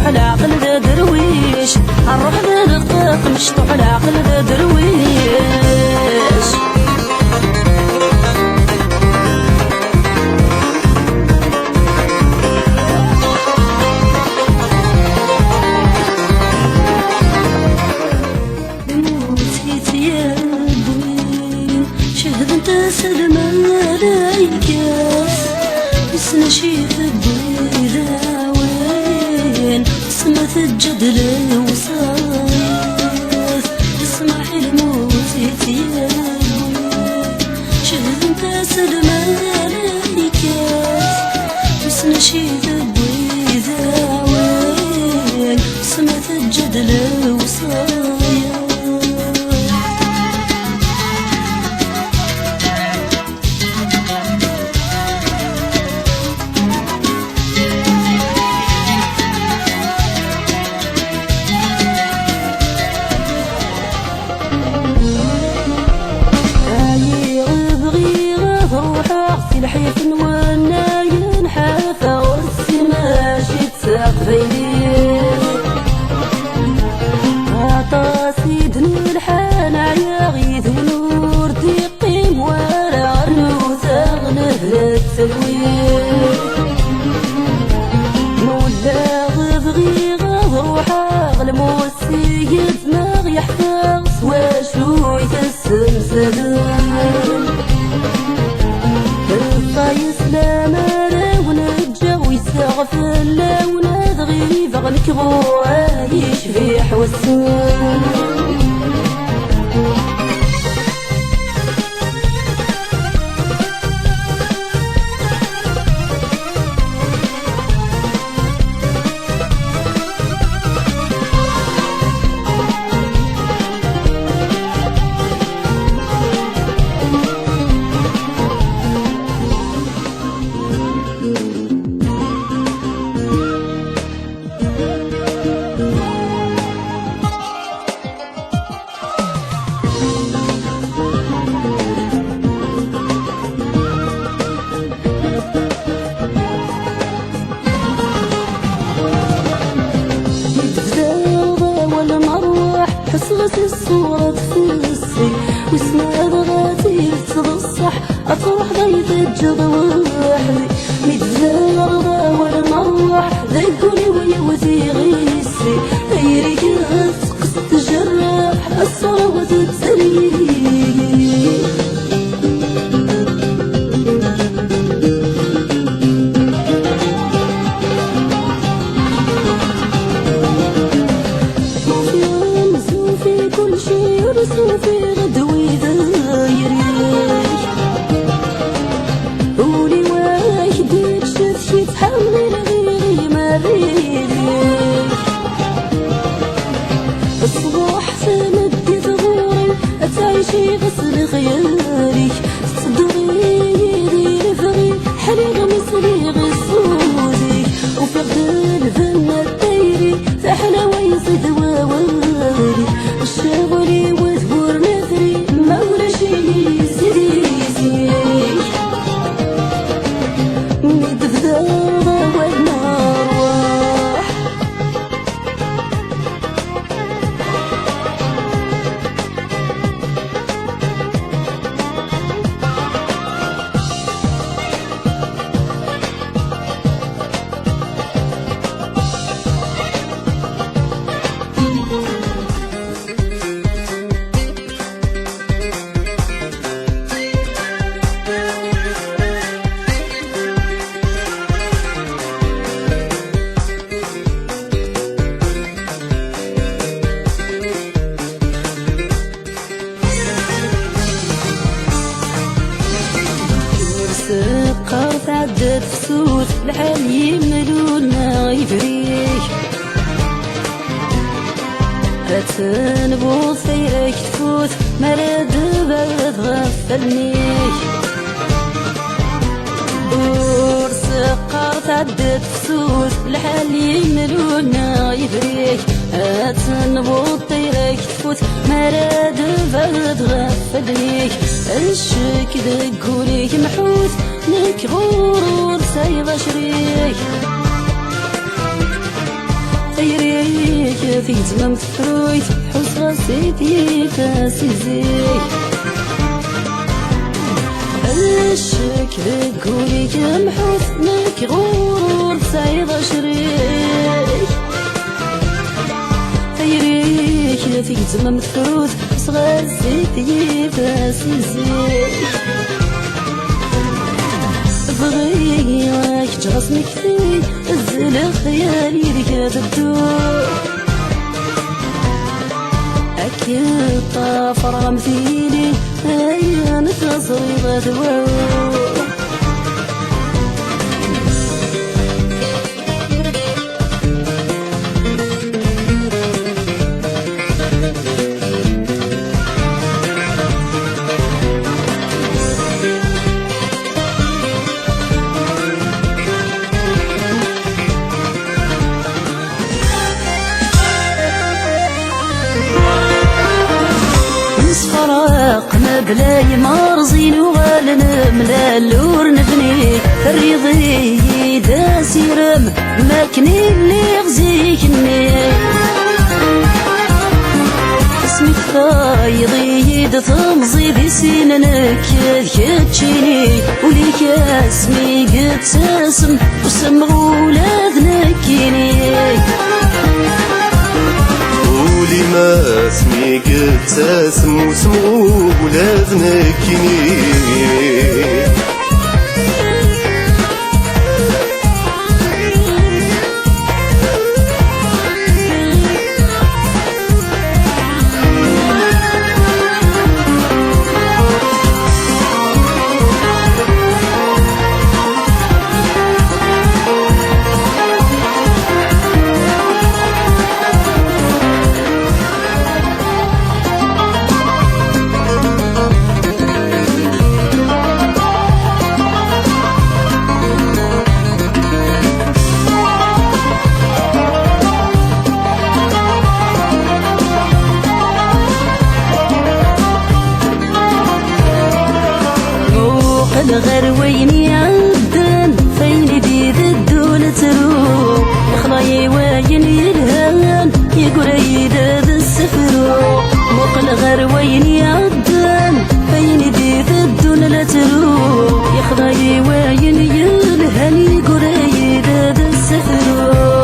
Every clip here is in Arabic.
مشطوح العقل ذا درويش الروح ذا دقيق مشطوح العقل ذا درويش سلم الملايكة نشيف بويدا وين اسمع الجدل وصايف اسمع الموت يتيابوين شهد انت سلم الملايكة نشيف بويدا وين اسمع الجدل وصايف الحيف وانا ينحافى ورسي ماشي تساقفيني عطاسي دنو الحان عياغيث ونور تيقيم ورا عرنوس اغنه للتلوين مولا غفغي غضروحا غلموسي دماغ يحفظ واشو يتسم سدن يسلام راون الجو يستغفل لون ذغيب غنكبو عايش في حوسن حصلت الصورة تفسي واسمع بغاتي تصح أطرح ضيف الجضوى وحدي متزار ولا مروح ذاكولي ويوزي غيسي غيري كاس قصة تجرح الصورة وتتسري في غدوي دايريك قولي واحد يكشف شي تحمل غيري ما ريليك الصباح سندي ثغوري أتعيشي غسل خيالك تصدري يدي رفغي حلي غمسلي غسوزك وفي غدا الفن الدايري تحلى ويزيد ووالي الشغلي وذبور نثري مولا شي سيدي مدفدا والنار سقط عدت فسوس الحال يملون ما غيفريك أتنبو سيرك تفوت مراد بغد غفلنيك سقط عدت فسوس الحال يملون ما غيفريك أتنبو طيرك تفوت مراد بغد غفلنيك الشك دقوليك محوس لك غرور سايغ شريك في تمام تفرويت حوس غاسيتي فاسيزي الشكل قولي كم حسنك غرور سعيد شريك خيريك في تمام تفروت حوس غاسيتي فاسيزي بغيك جرسني كثير الزل خيالي ذيك تدور أكيد طافر مثيلي هيا نتصري غدوار فرقنا بلاي مرزين وغالنا ملالور نبني الرضي دا سيرم ماكني اللي غزيكني اسمي فايضي تمضي بسننك كتشيني وليك اسمي قد تسم وسمغ ولادنا كيني قولي ما اسمي قد تسم وسمو ولادنا كيني الغير وين يعدن فين بيد الدول تروح خلاي وين يلهان يقول يداد السفر موق الغير وين يعدن فين بيد الدول تروح يخلاي وين يلهان يقول يداد السفر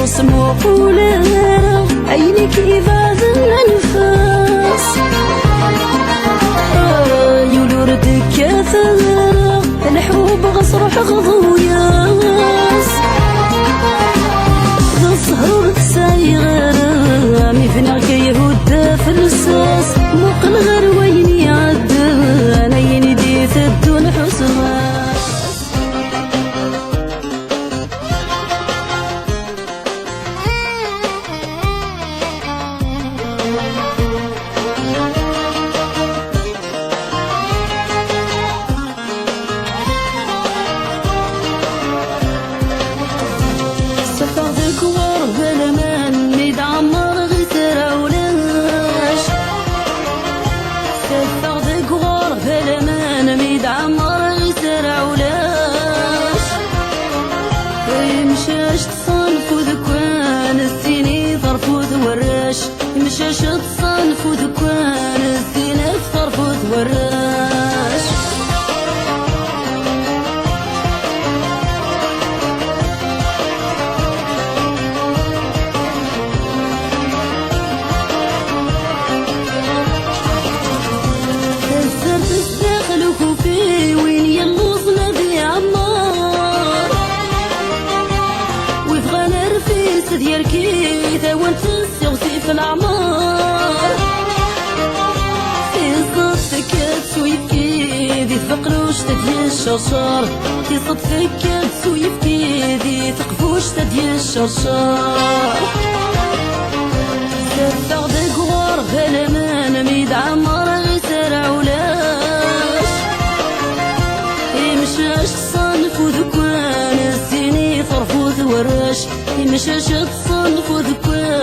اسمو قولنا عينك إباد الأنفاس يولور دكاثر الحبوب غصرح غضوياس ذا الصهر تسايغر ميفنا كيهود فلساس موق الغر وين يعد أنا يندي ثدون حسراس مشاش تصنف وذكوان السيني ظرف وذوراش مشاش تصنف وذكوان السيني ظرف وذوراش كسرت الساخل وكوفي وين يلوز نبي عمار ويبغى نرفيس ديالكي وانت السيوسي في الأعمار في صدفك تسويفكي ذي ثقلوش تدي الشرشار في صدفك تسويفكي ذي ثقفوش تدي الشرشار سفر دقوار غلمان ميد عمار غيسر عولاش يمشاش تصنف وذكوان السيني فرفوث وراش يمشاش تصنف وذكوان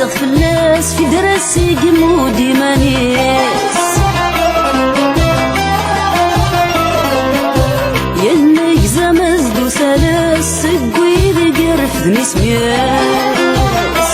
مازغ فلاس في دراسي قمودي مانيس ينك زمز دو سلاس سقوي بقرف دنيس مياس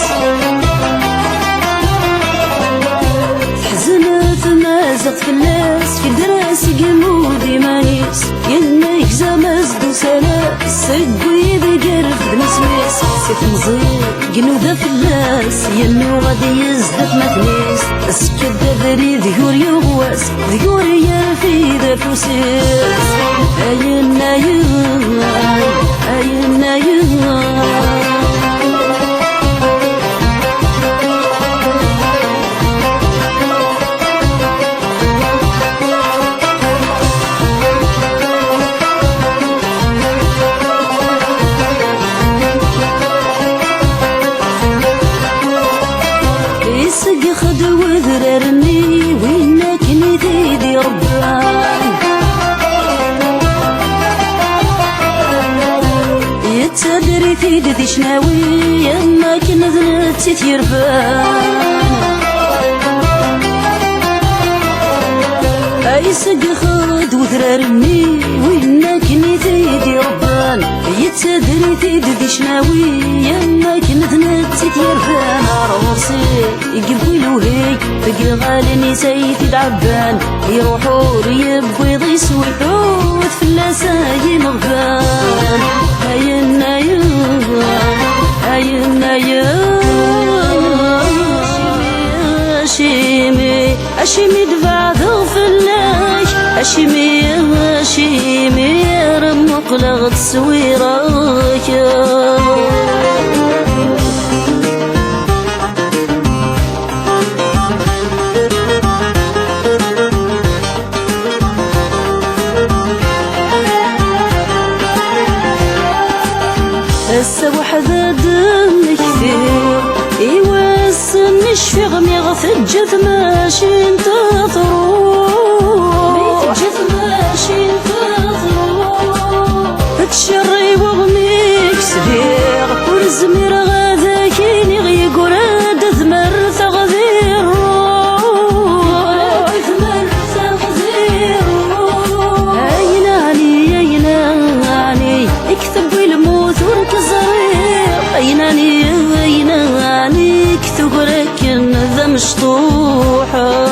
حزنت مازغ فلاس في دراسي قمودي مانيس ينك زمز دو سلاس سقوي بقرف دنيس مياس سيف مزيق قنودة فلاس ينو غادي يزدف مثنيس اسكد ذري ذكور يغواس ذكور يرفي ذا فوسيس أينا أينا يسق خدو ذررني وينك نتيدي ربان يتدري تيدي ذي شناوي يما كنا ذنتي تيرفان يسق خدو ذررني وينك نتيدي ربان يتدري تيدي ذي شناوي يما كنا ذنتي تيرفان عروسي يقبوي لوهيك بقي غالي سيتي دعبان يروحوا يبوي ضيسوي حوت في اللاساي مغفان أينا أشيمي أشيمي دفع ذوف اللاش أشيمي رمق لغت سويراك هسا وحدة دم كثير يوسن الشفيغ ميغثجث ماشي انتظروا ميتجث ماشي انتظروا فتشري وغميك سبيغ ورزمير غاذاكيني غيقول دثمر ثغذير أيناني اكتب الموت ورك الزرير أيناني اكتب لكن ذا مشطوحة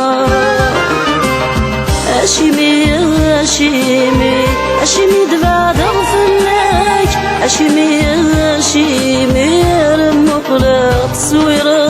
أشيمي دفع ضغف الناج أشيمي المقلق سويراي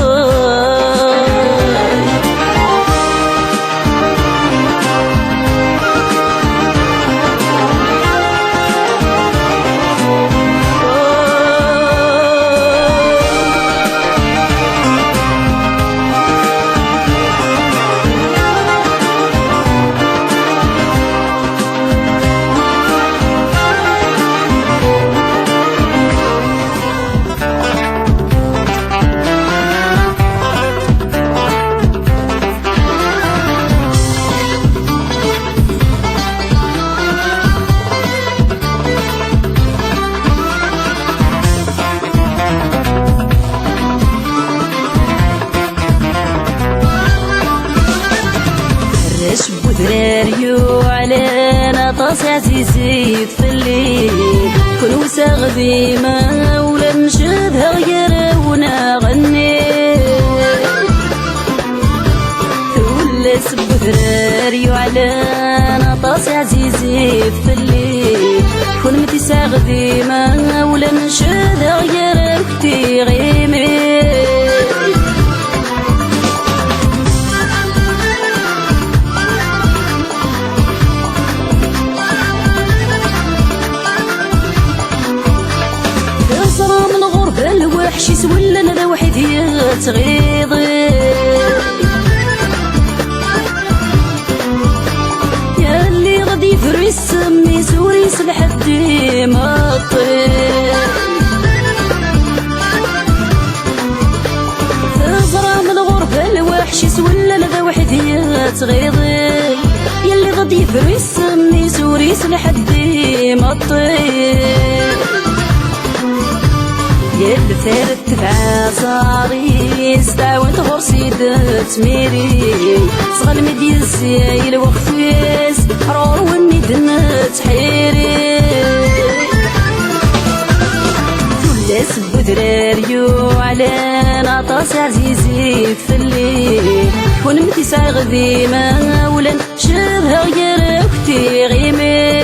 ذراريو علينا طاس عزيزي في الليل كل وساغ بما ولا نشدها غيرونا غني ولا سب ذراريو علينا طاس عزيزي في الليل كل متي ساغ بما ولا نشدها غيروتي غيمي الوحش يسول انا وحيد يتغيضي يا اللي غادي يفري السمي سوريس لحد ما طير تزرع من الغربة الوحش يسول انا وحيد يتغيضي يا اللي غادي يفري السمي سوريس لحد ما طير الثالث تبع صاري استعوانت غرسي تميري صغال مدي الزيل وخفيس رور وني دنت حيري فلاس بدراريو على ناطاس عزيزي فلي ونمتي ساغذي ما ولن شبه غير اختي غيمي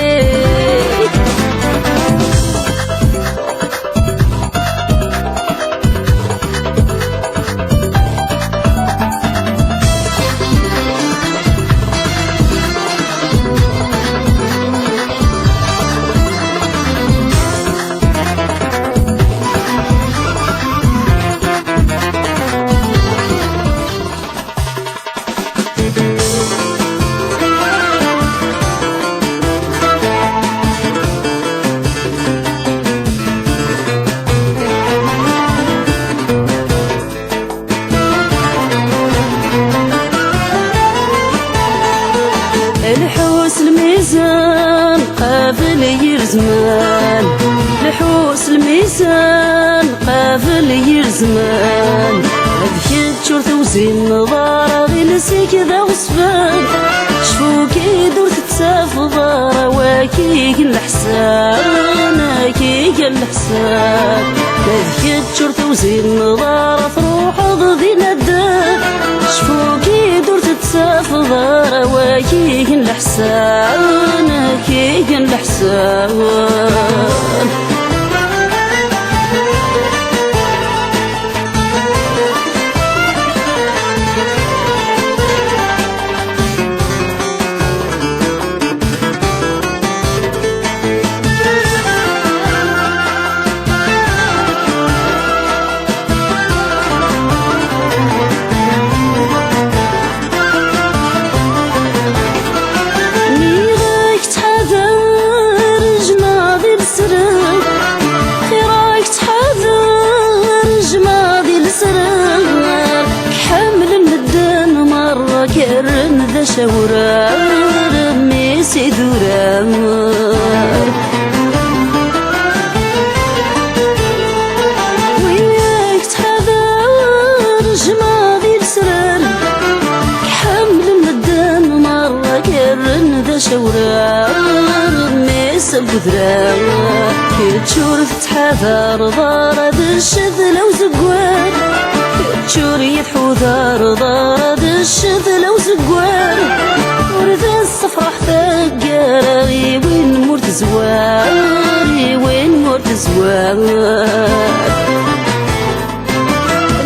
الحوس الميزان قافل يرزمان الحوس الميزان قافل يرزمان هذيك تشور توزين نظارة غير نسيك ذا وصفان شفوكي دور تتساف ضارة واكيك الحسان هاكيك الحسان هذيك تشور توزين نظارة تروح غضي ندان شفوكي دور تتساف ضارة واكيك الحسان هاكيك الحسان كرن ذا شورار ميسي دورار وياك تحذر جماضي لسران حمل مدام مرة كرن ذا شورار ميسي بذرار كتشور تحذر ضارد الشذلة وزقوان كتشور يتحوذر ضارد الشذلة وزقوان ورد الصفرح ثقاري وين مرت زواري وين مرت زوار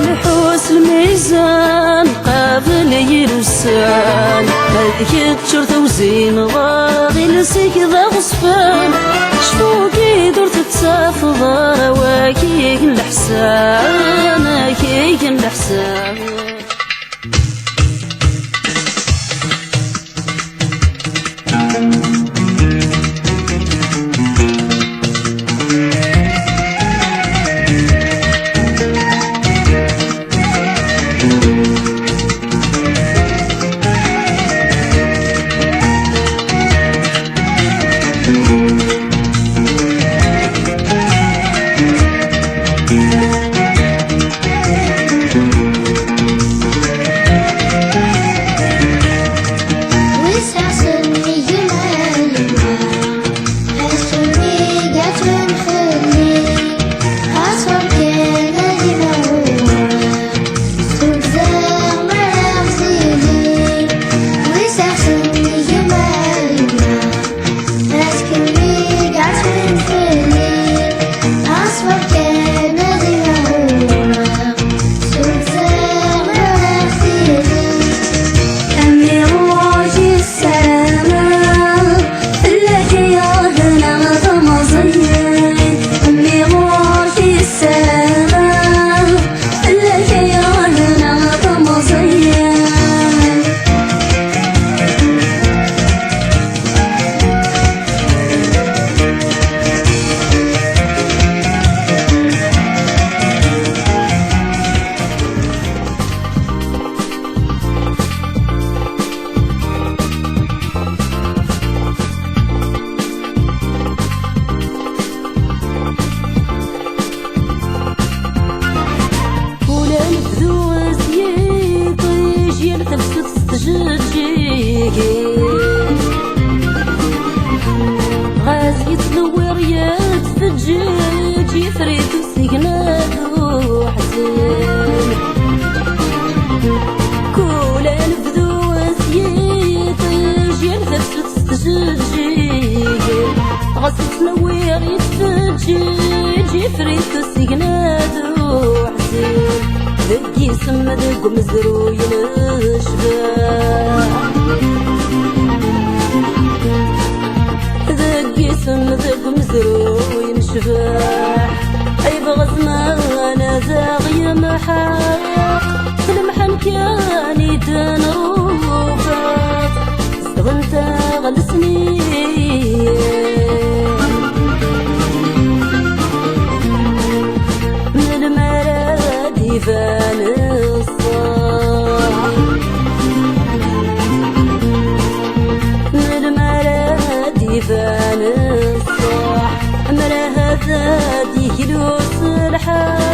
الحوس الميزان قابل يرسان هذيك تشور توزين ضاغي لسيك ذا غصفان شفوكي دور تتساف ضارة واكيك الحسان هاكيك الحسان غصت نوير يتفجي فريت السجناد وحزين ذكي سمد قمزرو ينشبه ذكي سمد قمزرو ينشبه أي بغزمان زاغي محاق المحن كان يدن روبات استغنت غلسني من المراد يبان الصاح من المراد يبان الصاح مرة هذا يكلوس الحال